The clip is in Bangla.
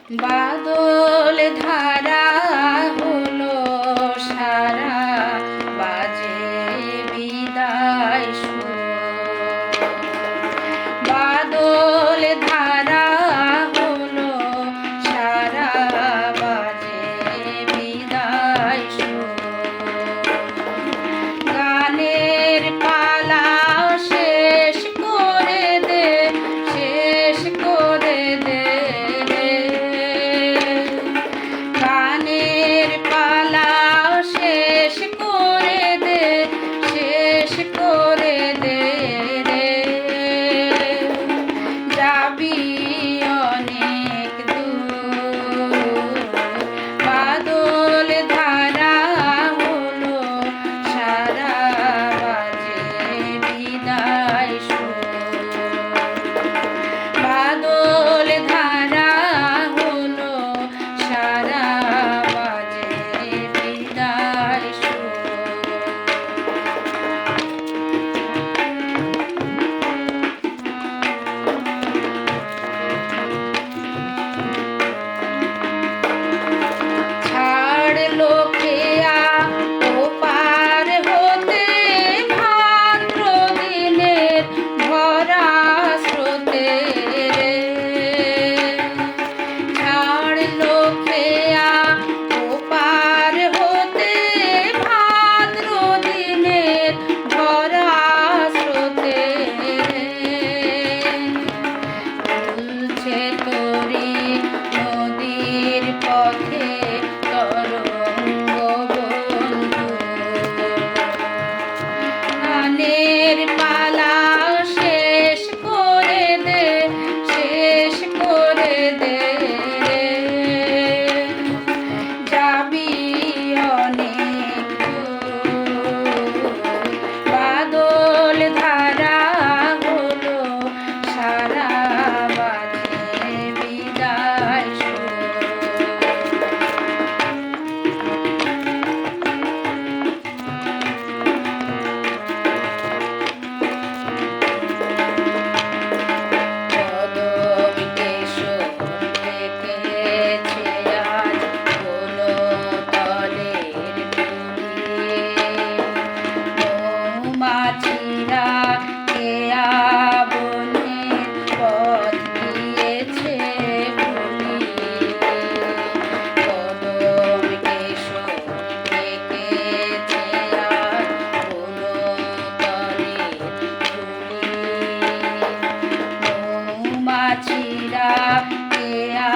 বাদল ধারা হলো সারা, বাজে বিদায় সুর। বাদল ধারা হলো সারা, বাজে বিদায় সুর। গানের পালা শেষ করে দে, শেষ করে দে রে। গানের পালা শেষ করে দে, শেষ করে দে রে। যাবি অনেক দূর, বাদল ধারা হলো সারা, বাজে বিদায় সুর। বাদল ধারা হলো সারা, বাজে বিদায় সুর। ছাড়লো খেয়া ওপার হতে, ভাদ্র দিনের ভরা স্রোতে রে। ছাড়লো খেয়া ওপার হতে, ভাদ্র দিনের ভরা স্রোতে রে। দুলছে তরি নদীর পথে তরঙ্গ বন্ধু। গানের পালা শেষ করে দে, শেষ করে দে রে। যাবি অনেক দূর, বাদল ধারা হলো সারা, বাজে বিদায় সুর। কদম কেশর রেখেছে আজ হলো তলের তুলি। মৌমাছিরা কেয়া বনের পথ দিয়েছে ভুলি। কদম কেশর রেখেছে আজ হলো তলের তুলি। মৌমাছিরা কেয়া